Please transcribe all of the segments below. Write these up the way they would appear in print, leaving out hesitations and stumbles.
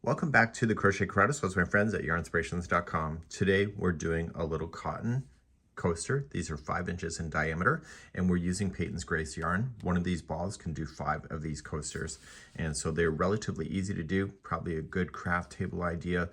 Welcome back to the Crochet Karate with my friends at yarnspirations.com. Today we're doing a little cotton coaster. These are 5 inches in diameter and we're using Patons Grace yarn. One of these balls can do 5 of these coasters, and so they're relatively easy to do, probably a good craft table idea,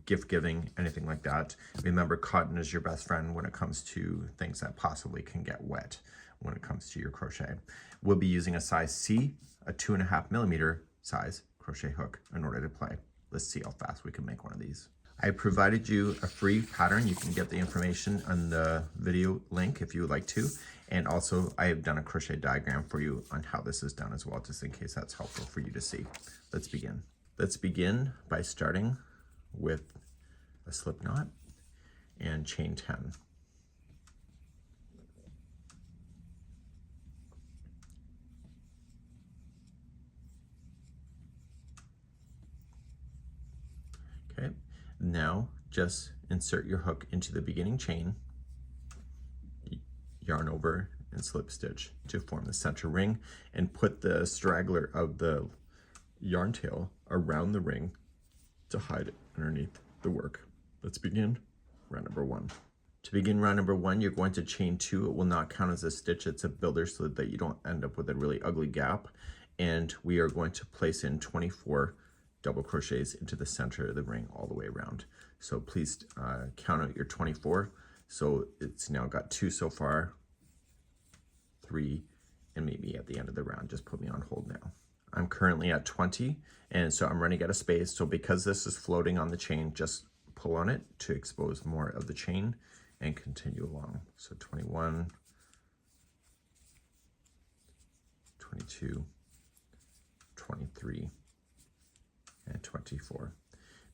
gift giving, anything like that. Remember, cotton is your best friend when it comes to things that possibly can get wet when it comes to your crochet. We'll be using a size C, a 2.5 millimeter size crochet hook in order to play. Let's see how fast we can make one of these. I provided you a free pattern. You can get the information on the video link if you would like to. And also I have done a crochet diagram for you on how this is done as well, just in case that's helpful for you to see. Let's begin. Let's begin by starting with a slip knot and chain 10. Okay, now just insert your hook into the beginning chain, yarn over and slip stitch to form the center ring, and put the straggler of the yarn tail around the ring to hide it underneath the work. Let's begin round number 1. To begin round number 1, you're going to chain 2. It will not count as a stitch, it's a builder so that you don't end up with a really ugly gap. And we are going to place in 24 double crochets into the center of the ring all the way around. So please count out your 24. So it's now got 2 so far, 3, and maybe at the end of the round. Just put me on hold now. I'm currently at 20, and so I'm running out of space. So because this is floating on the chain, just pull on it to expose more of the chain and continue along. So 21, 22, 23, and 24.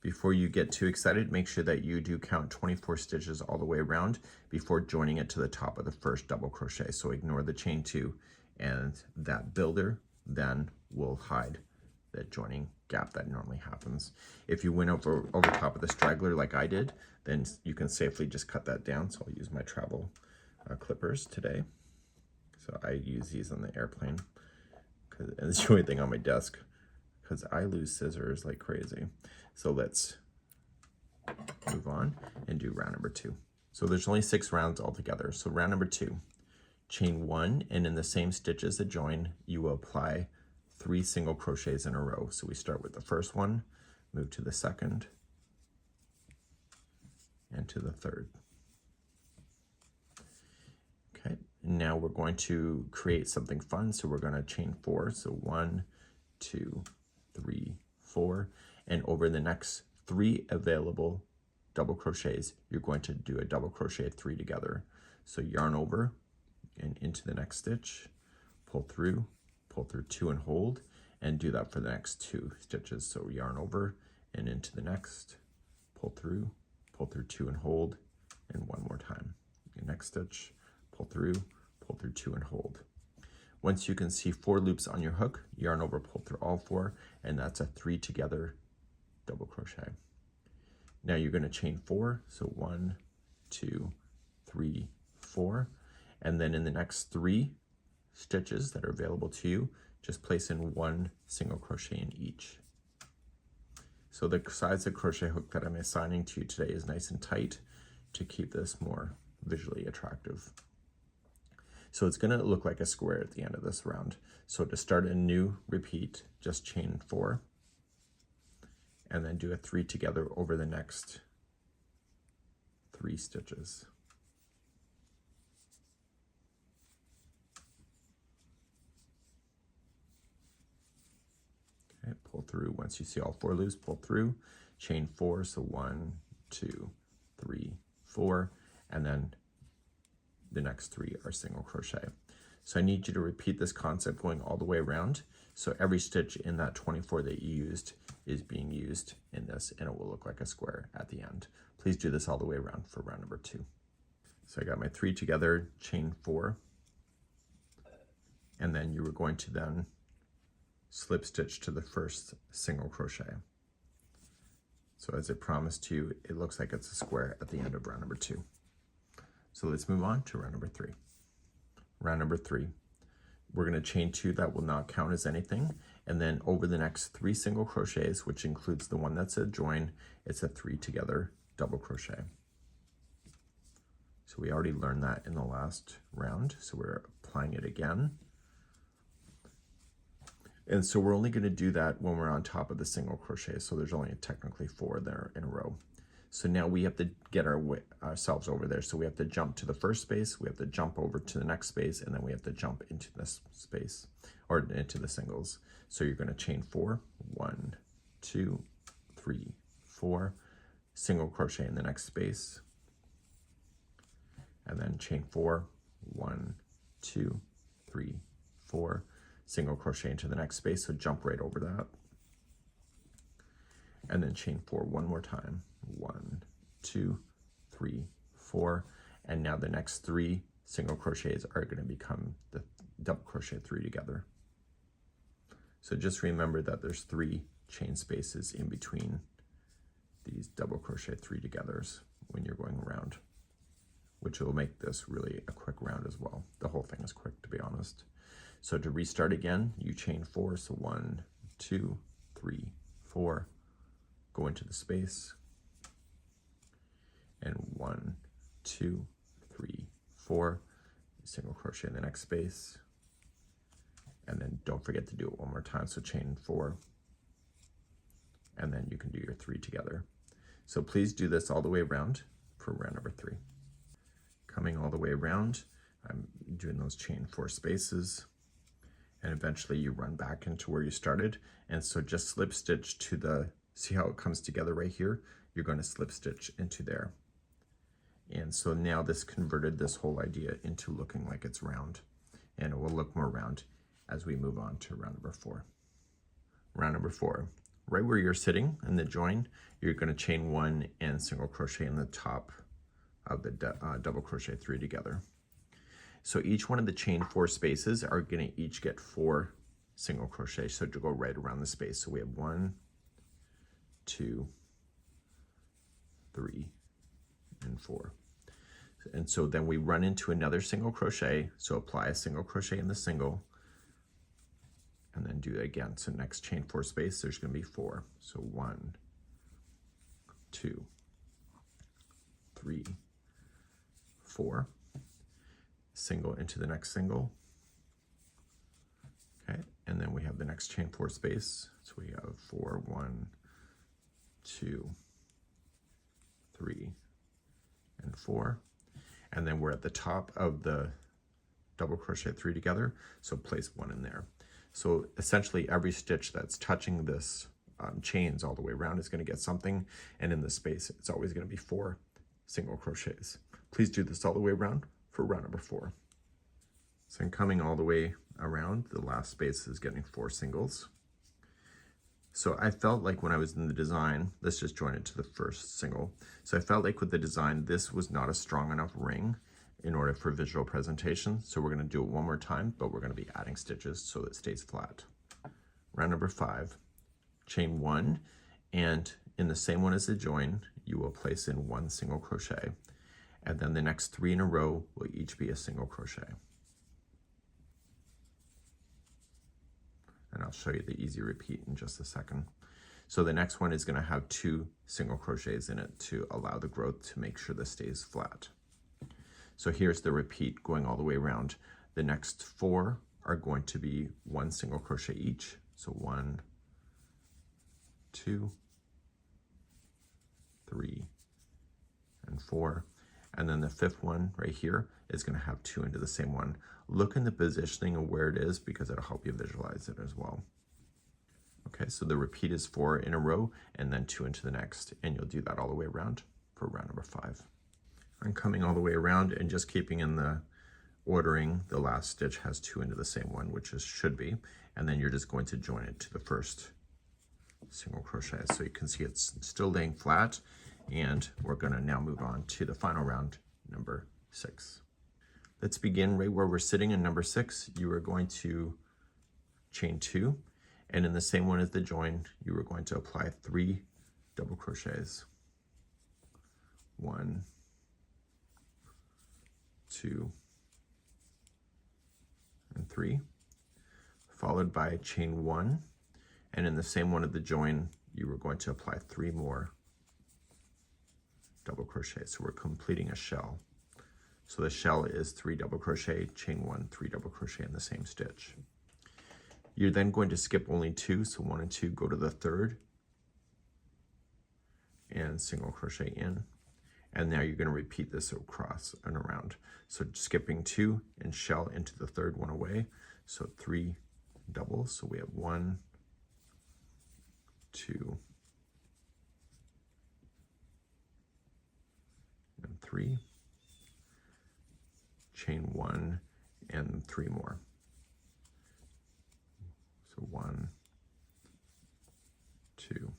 Before you get too excited, make sure that you do count 24 stitches all the way around before joining it to the top of the first double crochet. So ignore the chain 2, and that builder then will hide that joining gap that normally happens. If you went over top of the straggler like I did, then you can safely just cut that down. So I'll use my travel clippers today. So I use these on the airplane because it's the only thing on my desk, because I lose scissors like crazy. So let's move on and do round number 2. So there's only 6 rounds altogether. So round number 2, chain 1, and in the same stitches that join, you will apply 3 single crochets in a row. So we start with the first one, move to the second, and to the third. Okay, and now we're going to create something fun. So we're going to chain 4. So 1, 2, 3, 4, and over the next 3 available double crochets, you're going to do a double crochet 3 together. So yarn over and into the next stitch, pull through 2 and hold, and do that for the next 2 stitches. So yarn over and into the next, pull through 2 and hold, and one more time. Your next stitch, pull through 2 and hold. Once you can see 4 loops on your hook, yarn over, pull through all 4, and that's a 3 together double crochet. Now you're going to chain 4, so 1, 2, 3, 4, and then in the next 3 stitches that are available to you, just place in 1 single crochet in each. So the size of crochet hook that I'm assigning to you today is nice and tight to keep this more visually attractive. So it's going to look like a square at the end of this round. So to start a new repeat, just chain 4 and then do a 3 together over the next 3 stitches. Okay, pull through. Once you see all 4 loops, pull through, chain 4, so 1, 2, 3, 4, and then the next 3 are single crochet. So I need you to repeat this concept going all the way around. So every stitch in that 24 that you used is being used in this, and it will look like a square at the end. Please do this all the way around for round number 2. So I got my 3 together, chain 4, and then you were going to then slip stitch to the first single crochet. So as I promised you, it looks like it's a square at the end of round number 2. So let's move on to round number 3. Round number 3, we're going to chain 2. That will not count as anything, And then over the next 3 single crochets, which includes the one that's a join, it's a 3 together double crochet. So we already learned that in the last round, so we're applying it again. And so we're only going to do that when we're on top of the single crochet, so there's only technically 4 there in a row. So now we have to get ourselves over there. So we have to jump to the first space, we have to jump over to the next space, and then we have to jump into this space, or into the singles. So you're going to chain 4, 1, 2, 3, 4, single crochet in the next space, and then chain 4, 1, 2, 3, 4, single crochet into the next space, so jump right over that, and then chain 4 one more time, 1, 2, 3, 4, and now the next 3 single crochets are going to become the double crochet 3 together. So just remember that there's 3 chain spaces in between these double crochet 3 togethers when you're going around, which will make this really a quick round as well. The whole thing is quick, to be honest. So to restart again, you chain 4, so 1, 2, 3, 4, go into the space, and 1, 2, 3, 4, single crochet in the next space, and then don't forget to do it one more time, so chain 4, and then you can do your 3 together. So please do this all the way around for round number 3. Coming all the way around, I'm doing those chain 4 spaces, and eventually you run back into where you started. And so just slip stitch to the, see how it comes together right here? You're going to slip stitch into there. And so now this converted this whole idea into looking like it's round, and it will look more round as we move on to round number 4. Round number 4, right where you're sitting in the join, you're going to chain 1 and single crochet in the top of the double crochet 3 together. So each one of the chain 4 spaces are going to each get 4 single crochet, so to go right around the space. So we have 1, 2, 3, and 4. And so then we run into another single crochet, so apply a single crochet in the single, and then do it again. So next chain 4 space, there's going to be 4. So 1, 2, 3, 4, single into the next single. Okay, and then we have the next chain 4 space. So we have 4, 1, 2, 3, and 4. And then we're at the top of the double crochet 3 together, so place 1 in there. So essentially every stitch that's touching this chains all the way around is going to get something, and in the space it's always going to be 4 single crochets. Please do this all the way around for round number 4. So I'm coming all the way around, the last space is getting 4 singles. So I felt like when I was in the design, let's just join it to the first single. So I felt like with the design, this was not a strong enough ring in order for visual presentation. So we're going to do it one more time, but we're going to be adding stitches so it stays flat. Round number 5, chain 1, and in the same one as the join, you will place in 1 single crochet, and then the next 3 in a row will each be a single crochet. And I'll show you the easy repeat in just a second. So the next one is going to have 2 single crochets in it to allow the growth to make sure this stays flat. So here's the repeat going all the way around. The next 4 are going to be 1 single crochet each. So 1, 2, 3, and 4. And then the 5th one right here is going to have 2 into the same one. Look in the positioning of where it is because it'll help you visualize it as well. Okay, so the repeat is 4 in a row and then 2 into the next, and you'll do that all the way around for round number 5. I'm coming all the way around and just keeping in the ordering, the last stitch has 2 into the same one, which is should be, and then you're just going to join it to the first single crochet. So you can see it's still laying flat, and we're going to now move on to the final round, number 6. Let's begin right where we're sitting in number 6. You are going to chain 2, and in the same one as the join, you are going to apply 3 double crochets. 1, 2, and 3, followed by chain 1 And in the same one of the join, you were going to apply 3 more double crochet. So we're completing a shell. So the shell is 3 double crochet, chain 1, 3 double crochet in the same stitch. You're then going to skip only 2, so 1 and 2, go to the 3rd and single crochet in. And now you're going to repeat this across and around. So skipping 2 and shell into the 3rd one away. So 3 doubles. So we have 1, 2, and 3. Chain 1 and 3 more. So 1, 2,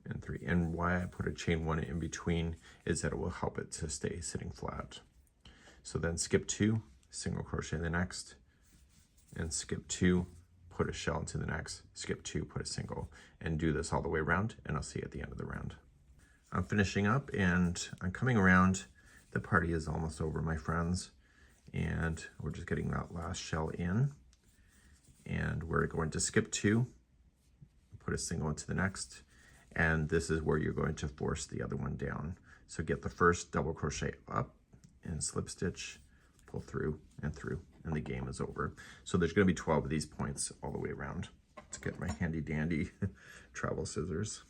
and 3. And why I put a chain 1 in between is that it will help it to stay sitting flat. So then skip 2, single crochet in the next, and skip 2, put a shell into the next, skip 2, put a single, and do this all the way around, and I'll see you at the end of the round. I'm finishing up and I'm coming around. The party is almost over, my friends, and we're just getting that last shell in, and we're going to skip 2, put a single into the next, and this is where you're going to force the other one down. So get the first double crochet up and slip stitch, pull through, and the game is over. So there's going to be 12 of these points all the way around. Let's get my handy dandy travel scissors.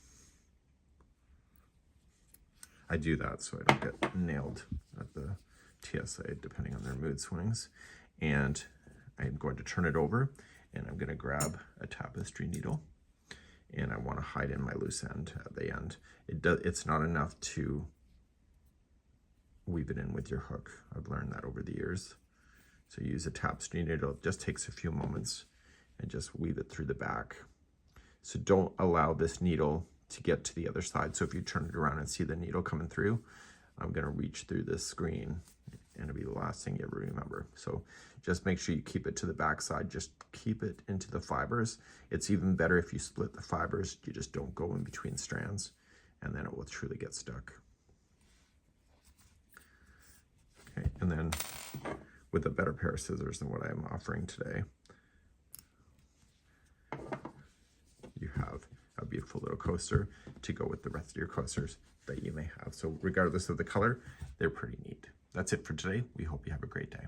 I do that so I don't get nailed at the TSA depending on their mood swings. And I'm going to turn it over, and I'm going to grab a tapestry needle, and I want to hide in my loose end at the end. It's not enough to weave it in with your hook. I've learned that over the years. So use a tapestry needle. It just takes a few moments, and just weave it through the back. So don't allow this needle to get to the other side. So if you turn it around and see the needle coming through, I'm going to reach through this screen, and it'll be the last thing you ever remember. So just make sure you keep it to the back side. Just keep it into the fibers. It's even better if you split the fibers. You just don't go in between strands, and then it will truly get stuck. Okay, and then with a better pair of scissors than what I'm offering today, you have a beautiful little coaster to go with the rest of your coasters that you may have. So regardless of the color, they're pretty neat. That's it for today. We hope you have a great day.